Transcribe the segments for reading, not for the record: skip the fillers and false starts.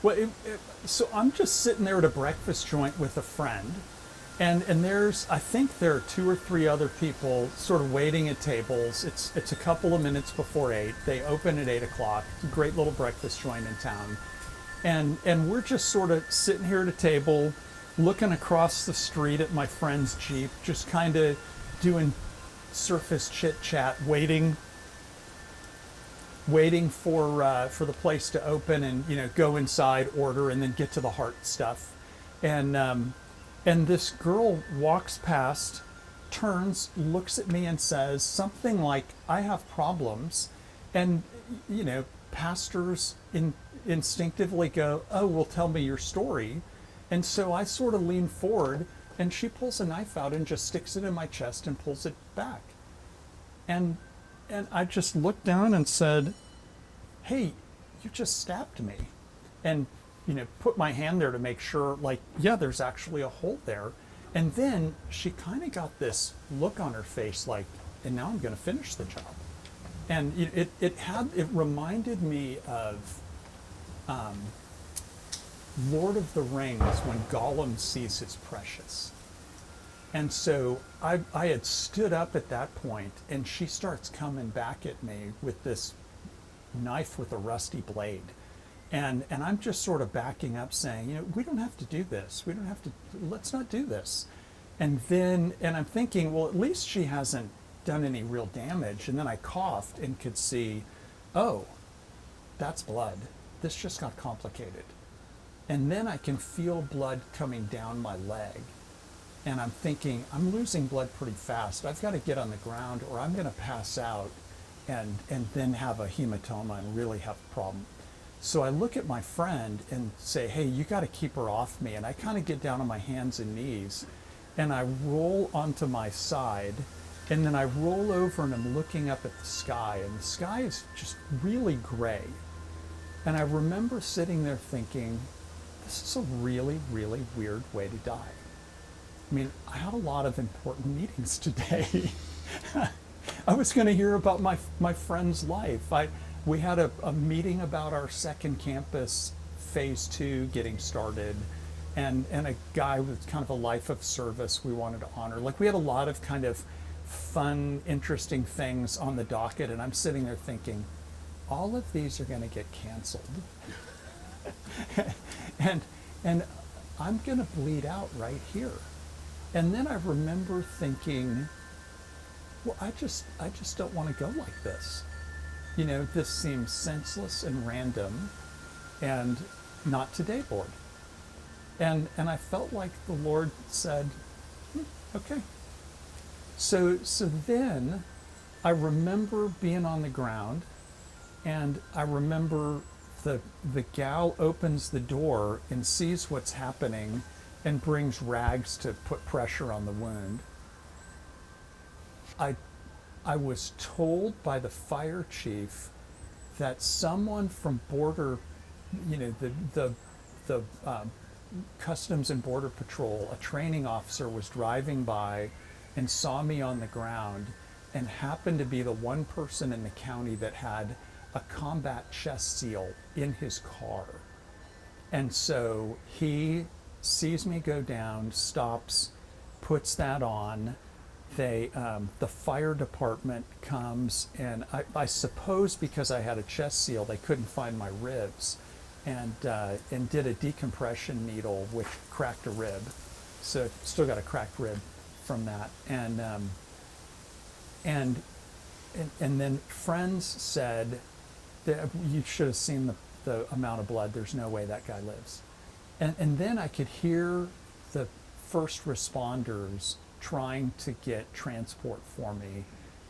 Well, so I'm just sitting there at a breakfast joint with a friend, and there's, I think there are two or three other people sort of waiting at tables. It's a couple of minutes before 8. They open at 8 o'clock. It's a great little breakfast joint in town, and we're just sort of sitting here at a table, looking across the street at my friend's Jeep, just kind of doing surface chit chat, waiting for the place to open and go inside, order, and then get to the heart stuff. And this girl walks past, turns, looks at me, and says something like, "I have problems," and pastors instinctively go, "Oh, well, tell me your story." And so I sort of lean forward, and she pulls a knife out and just sticks it in my chest and pulls it back. And I just looked down and said, "Hey, you just stabbed me." And, put my hand there to make sure, like, yeah, there's actually a hole there. And then she kind of got this look on her face like, and now I'm going to finish the job. And it reminded me of Lord of the Rings when Gollum sees his precious. And so I had stood up at that point, and she starts coming back at me with this knife with a rusty blade. And I'm just sort of backing up saying, we don't have to do this. We don't have to, let's not do this. And I'm thinking, well, at least she hasn't done any real damage. And then I coughed and could see, oh, that's blood. This just got complicated. And then I can feel blood coming down my leg. And I'm thinking, I'm losing blood pretty fast. I've got to get on the ground or I'm going to pass out and then have a hematoma and really have a problem. So I look at my friend and say, "Hey, you got to keep her off me." And I kind of get down on my hands and knees and I roll onto my side, and then I roll over and I'm looking up at the sky, and the sky is just really gray. And I remember sitting there thinking, this is a really, really weird way to die. I mean, I had a lot of important meetings today. I was going to hear about my friend's life. We had a meeting about our second campus, phase 2, getting started, and a guy with kind of a life of service we wanted to honor. Like, we had a lot of kind of fun, interesting things on the docket, and I'm sitting there thinking, all of these are going to get canceled. and I'm going to bleed out right here. And then I remember thinking, well, I just don't want to go like this. This seems senseless and random and not today, Lord. And I felt like the Lord said, okay. So then I remember being on the ground, and I remember the gal opens the door and sees what's happening and brings rags to put pressure on the wound. I was told by the fire chief that someone from border, the Customs and Border Patrol, a training officer, was driving by and saw me on the ground and happened to be the one person in the county that had a combat chest seal in his car. And so he sees me go down, stops, puts that on. The fire department comes, and I suppose because I had a chest seal, they couldn't find my ribs, and did a decompression needle, which cracked a rib. So still got a cracked rib from that. And then friends said that you should have seen the amount of blood. There's no way that guy lives. And then I could hear the first responders trying to get transport for me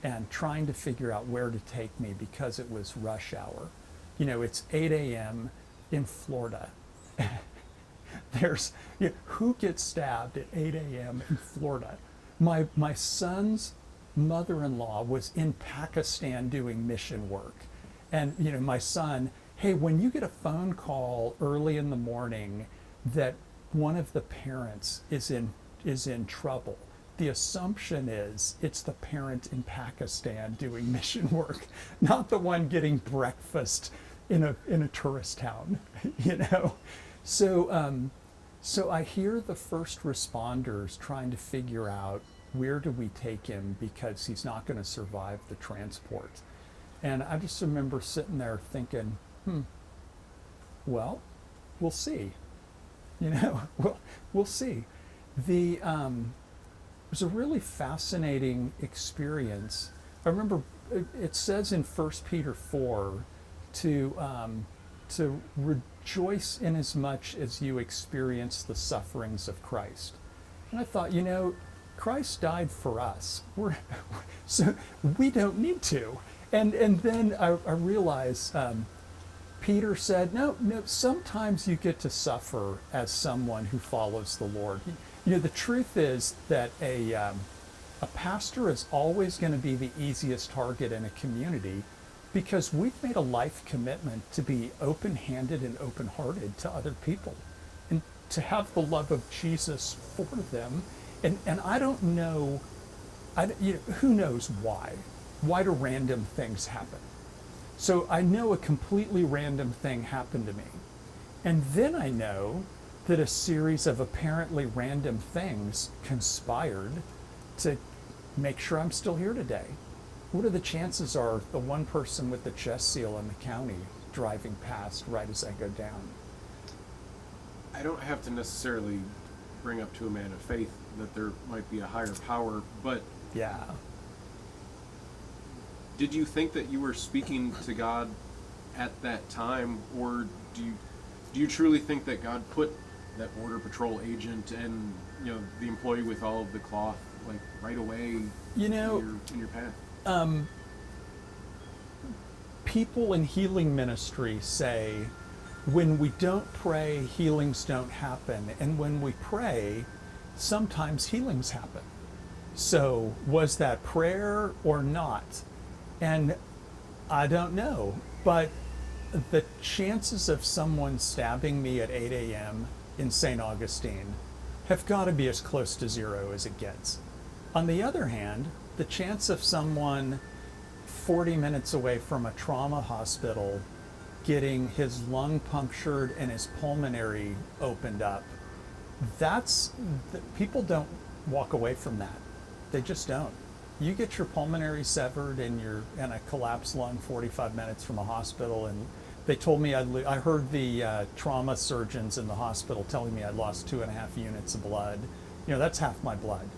and trying to figure out where to take me because it was rush hour. It's 8 a.m. in Florida. There's, who gets stabbed at 8 a.m. in Florida? My son's mother-in-law was in Pakistan doing mission work. And, my son, hey, when you get a phone call early in the morning that one of the parents is in trouble, the assumption is it's the parent in Pakistan doing mission work, not the one getting breakfast, in a tourist town, you know. So so I hear the first responders trying to figure out where do we take him because he's not going to survive the transport. And I just remember sitting there thinking, well, we'll see. You know, we'll see. It was a really fascinating experience. I remember it says in 1 Peter 4 to rejoice in as much as you experience the sufferings of Christ. And I thought, you know, Christ died for us. So we don't need to. And then I realized Peter said, no, sometimes you get to suffer as someone who follows the Lord. You know, the truth is that a pastor is always going to be the easiest target in a community because we've made a life commitment to be open-handed and open-hearted to other people and to have the love of Jesus for them. And I don't know, who knows why? Why do random things happen? So I know a completely random thing happened to me. And then I know that a series of apparently random things conspired to make sure I'm still here today. What are the chances are the one person with the chest seal in the county driving past right as I go down? I don't have to necessarily bring up to a man of faith that there might be a higher power, but yeah. Did you think that you were speaking to God at that time, or do you truly think that God put that Border Patrol agent and the employee with all of the cloth like right away in your path? People in healing ministry say, when we don't pray, healings don't happen, and when we pray, sometimes healings happen. So was that prayer or not? And I don't know, but the chances of someone stabbing me at 8 a.m. in St. Augustine have got to be as close to zero as it gets. On the other hand, the chance of someone 40 minutes away from a trauma hospital getting his lung punctured and his pulmonary opened up, people don't walk away from that. They just don't. You get your pulmonary severed and you're in a collapsed lung 45 minutes from a hospital, and they told me I heard the trauma surgeons in the hospital telling me I lost 2.5 units of blood. That's half my blood.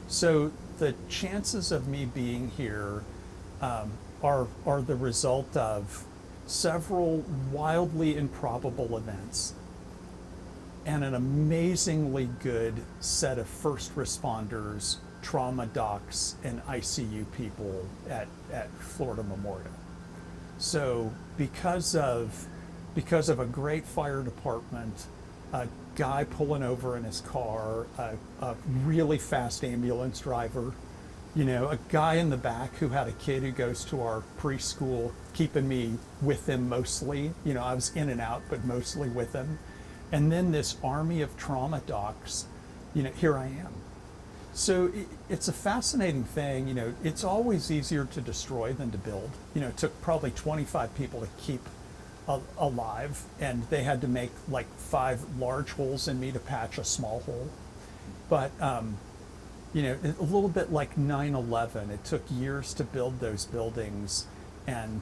So the chances of me being here are the result of several wildly improbable events and an amazingly good set of first responders, trauma docs, and ICU people at Florida Memorial. So because of a great fire department, a guy pulling over in his car, a really fast ambulance driver, a guy in the back who had a kid who goes to our preschool, keeping me with him mostly. I was in and out, but mostly with him. And then this army of trauma docs, here I am. So it's a fascinating thing. It's always easier to destroy than to build. It took probably 25 people to keep alive, and they had to make like 5 large holes in me to patch a small hole. But a little bit like 9/11, it took years to build those buildings, and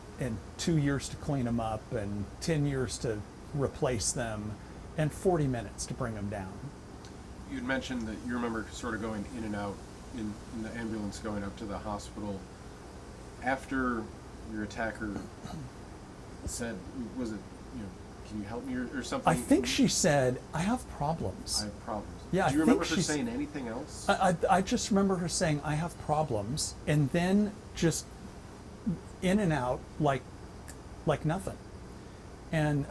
2 years to clean them up, and 10 years to replace them, and 40 minutes to bring them down. You'd mentioned that you remember sort of going in and out in the ambulance going up to the hospital. After your attacker said, was it, can you help me or something? I think she said, I have problems. I have problems. Yeah, do you remember her saying anything else? I just remember her saying, I have problems, and then just in and out like nothing. And,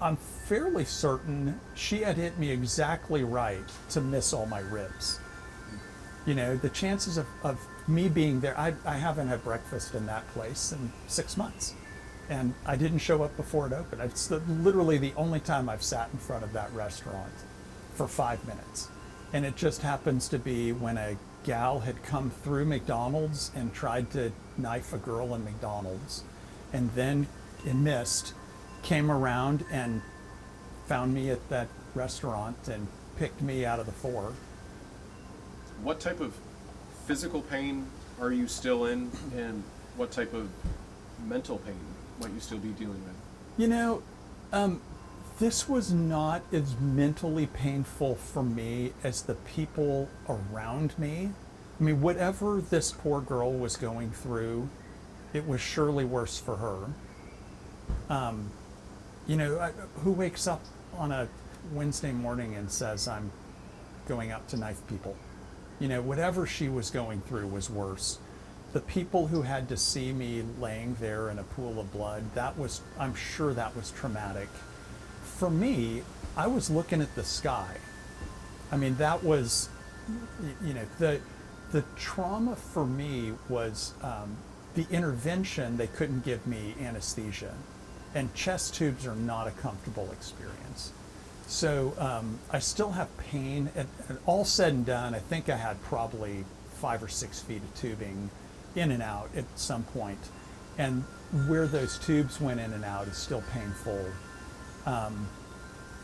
I'm fairly certain she had hit me exactly right to miss all my ribs. The chances of me being there, I haven't had breakfast in that place in 6 months. And I didn't show up before it opened. It's literally the only time I've sat in front of that restaurant for 5 minutes. And it just happens to be when a gal had come through McDonald's and tried to knife a girl in McDonald's, and then it missed, came around and found me at that restaurant and picked me out of the four. What type of physical pain are you still in, and what type of mental pain might you still be dealing with? You know, this was not as mentally painful for me as the people around me. I mean, whatever this poor girl was going through, it was surely worse for her. You know, who wakes up on a Wednesday morning and says, I'm going out to knife people? You know, whatever she was going through was worse. The people who had to see me laying there in a pool of blood, I'm sure that was traumatic. For me, I was looking at the sky. I mean, that was, you know, the trauma for me was the intervention. They couldn't give me anesthesia, and chest tubes are not a comfortable experience. So I still have pain. And all said and done, I think I had probably 5 or 6 feet of tubing in and out at some point. And where those tubes went in and out is still painful.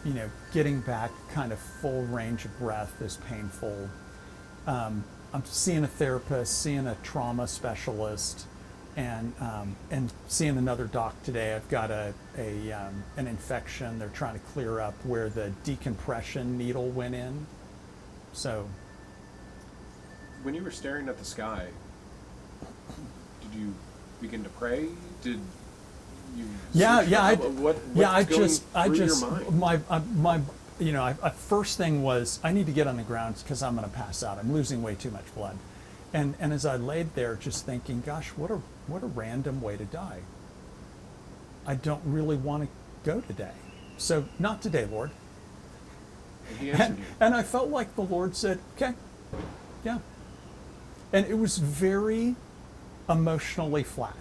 You know, getting back kind of full range of breath is painful. I'm seeing a therapist, seeing a trauma specialist, and seeing another doc today. I've got an infection they're trying to clear up where the decompression needle went in. So, when you were staring at the sky, did you begin to pray? Did you? First thing was I need to get on the ground because I'm going to pass out. I'm losing way too much blood. And as I laid there just thinking, gosh, what a random way to die. I don't really want to go today. So not today, Lord. And he answered you. And I felt like the Lord said, okay, yeah. And it was very emotionally flat.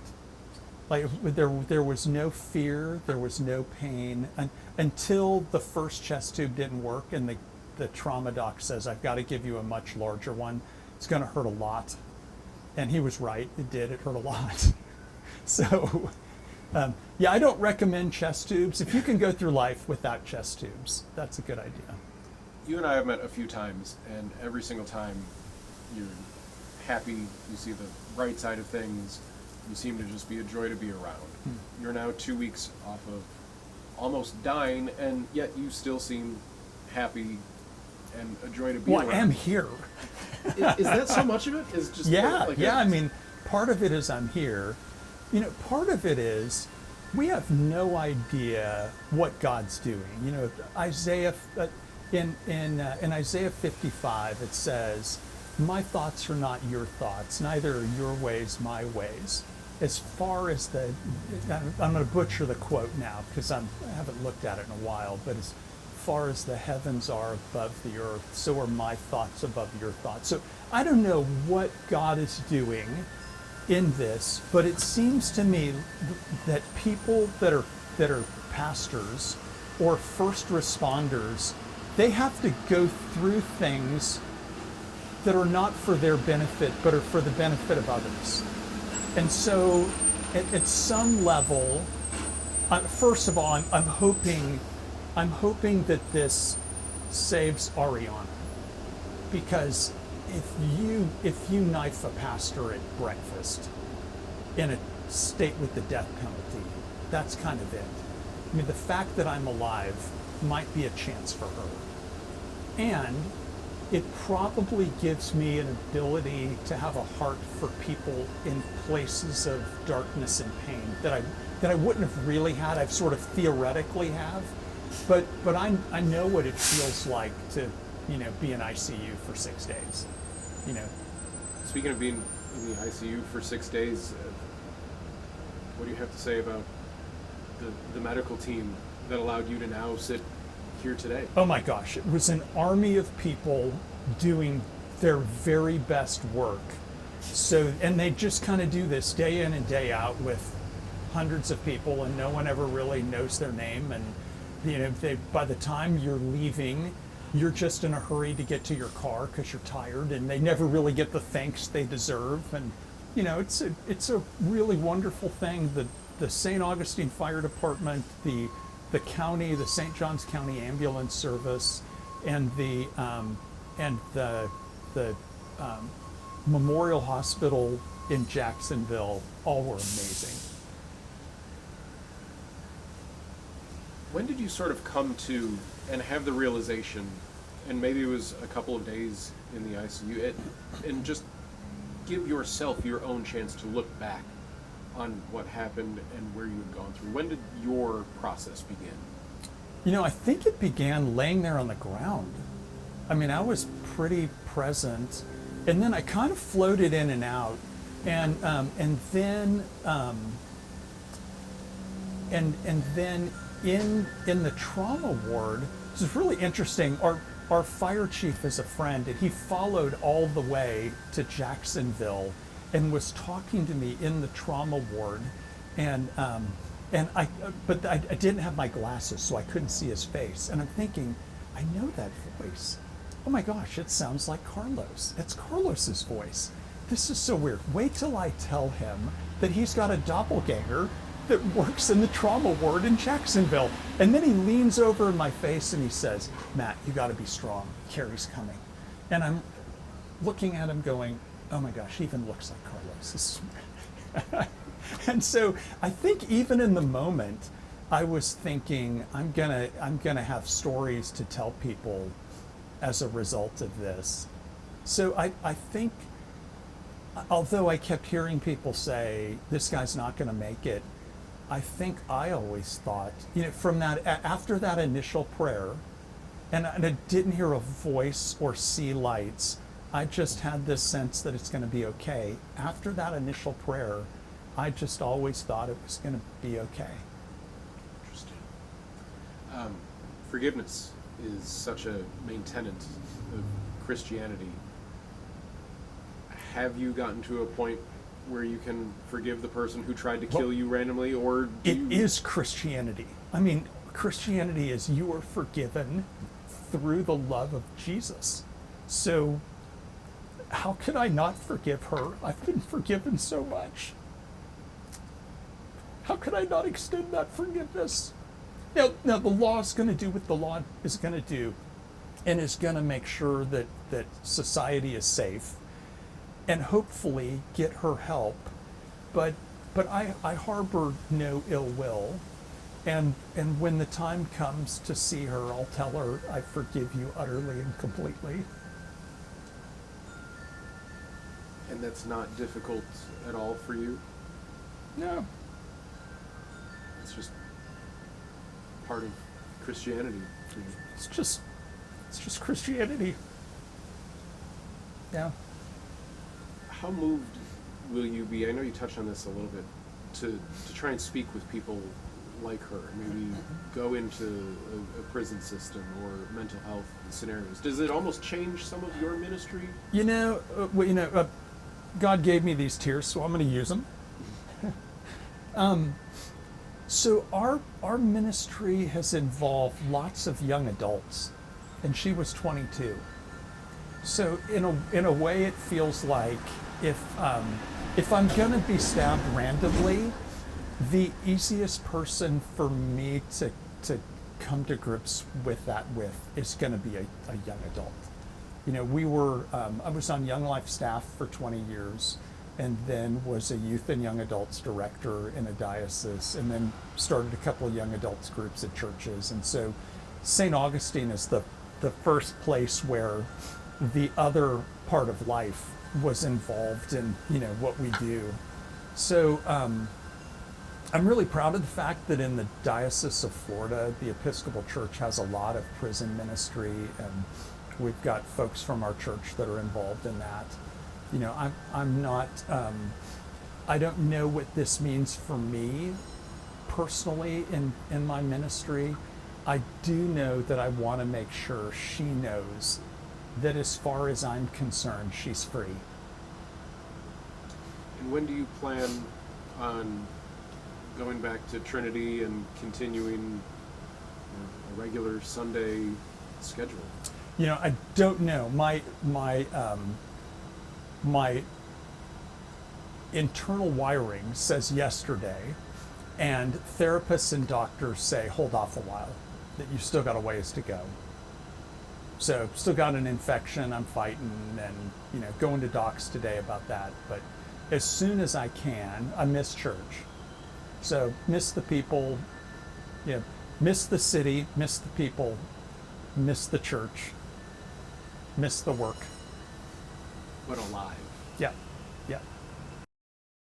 Like there was no fear, there was no pain until the first chest tube didn't work and the trauma doc says, I've got to give you a much larger one. It's going to hurt a lot. And he was right. It did. It hurt a lot. So, I don't recommend chest tubes. If you can go through life without chest tubes, that's a good idea. You and I have met a few times, and every single time you're happy, you see the bright side of things, you seem to just be a joy to be around. You're now 2 weeks off of almost dying, and yet you still seem happy and a joy to be around. Well, I am here. Is that so much of it? Is just I mean, part of it is I'm here. You know, part of it is we have no idea what God's doing. You know, Isaiah in Isaiah 55 it says, "My thoughts are not your thoughts, neither are your ways my ways." As far as I'm going to butcher the quote now because I haven't looked at it in a while, but as far as the heavens are above the earth, so are my thoughts above your thoughts. So I don't know what God is doing in this, but it seems to me that people that are pastors or first responders, they have to go through things that are not for their benefit, but are for the benefit of others. And so at some level, first of all, I'm hoping that this saves Ariana, because if you knife a pastor at breakfast in a state with the death penalty, that's kind of it. I mean, the fact that I'm alive might be a chance for her. And it probably gives me an ability to have a heart for people in places of darkness and pain that I wouldn't have really had. I've sort of theoretically have, but I know what it feels like to, you know, be in ICU for 6 days. You know. Speaking of being in the ICU for 6 days, what do you have to say about the medical team that allowed you to now sit here today? Oh my gosh, it was an army of people doing their very best work. So, and they just kind of do this day in and day out with hundreds of people, and no one ever really knows their name. And you know, by the time you're leaving, you're just in a hurry to get to your car because you're tired, and they never really get the thanks they deserve. And it's a really wonderful thing. The St. Augustine Fire Department, the county, the St. Johns County Ambulance Service, and the Memorial Hospital in Jacksonville all were amazing. When did you sort of come to and have the realization, and maybe it was a couple of days in the ICU, and just give yourself your own chance to look back on what happened and where you had gone through? When did your process begin? I think it began laying there on the ground. I mean, I was pretty present, and then I kind of floated in and out, and then in the trauma ward, this is really interesting. Our fire chief is a friend, and he followed all the way to Jacksonville and was talking to me in the trauma ward, but I didn't have my glasses, so I couldn't see his face. And I'm thinking, I know that voice. Oh my gosh, it sounds like Carlos. It's Carlos's voice. This is so weird. Wait till I tell him that he's got a doppelganger that works in the trauma ward in Jacksonville. And then he leans over in my face and he says, Matt, you got to be strong. Carrie's coming. And I'm looking at him going, oh my gosh, he even looks like Carlos. And so I think even in the moment, I was thinking, I'm gonna have stories to tell people as a result of this. So I think, although I kept hearing people say, this guy's not gonna make it, I think I always thought, from that, after that initial prayer, and I didn't hear a voice or see lights, I just had this sense that it's going to be okay. After that initial prayer, I just always thought it was going to be okay. Interesting. Forgiveness is such a main tenet of Christianity. have you gotten to a point where you can forgive the person who tried to kill you randomly, or it is Christianity. I mean, Christianity is you are forgiven through the love of Jesus. So how could I not forgive her? I've been forgiven so much. How could I not extend that forgiveness? Now the law is going to do what the law is going to do, and is going to make sure that society is safe, and hopefully get her help. But I harbor no ill will, and when the time comes to see her, I'll tell her I forgive you utterly and completely. And that's not difficult at all for you? No. It's just part of Christianity for you. It's just Christianity. Yeah. How moved will you be? I know you touched on this a little bit, to try and speak with people like her, maybe go into a prison system or mental health scenarios. Does it almost change some of your ministry? God gave me these tears, so I'm going to use them. So our ministry has involved lots of young adults, and she was 22. So in a way, it feels like if I'm going to be stabbed randomly, the easiest person for me to come to grips with that is going to be a young adult. I was on Young Life staff for 20 years, and then was a youth and young adults director in a diocese, and then started a couple of young adults groups at churches. And so St. Augustine is the first place where the other part of life was involved in, what we do. So I'm really proud of the fact that in the Diocese of Florida, the Episcopal Church has a lot of prison ministry, and we've got folks from our church that are involved in that. I'm not, I don't know what this means for me personally in my ministry. I do know that I want to make sure she knows that as far as I'm concerned, she's free. And when do you plan on going back to Trinity and continuing a regular Sunday schedule? I don't know. My internal wiring says yesterday, and therapists and doctors say hold off a while, that you've still got a ways to go. So still got an infection I'm fighting, and going to docs today about that. But as soon as I can, I miss church. So miss the people, miss the city, miss the people, miss the church, miss the work. But alive. Yeah, yeah.